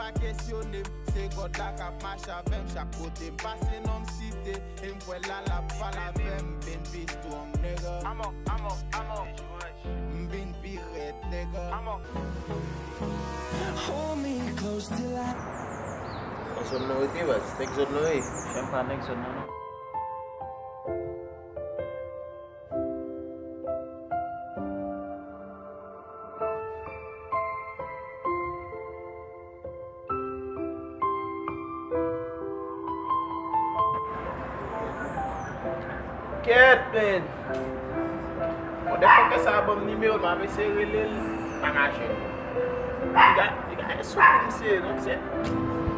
pas questionner. C'est God la cap marche avec chaque côté. Passé non cité. Et m'voit là la balle avec m'bin piston, nigga. M'bin pirate, nigga. Hold me close till I. Zon nou iti ba? Stek zon nou eh. Siyang panig sa ano. Ket men. O defo ke sa abom ni me ou ma me se relil pangaje. Diga e sou pou mse, non se?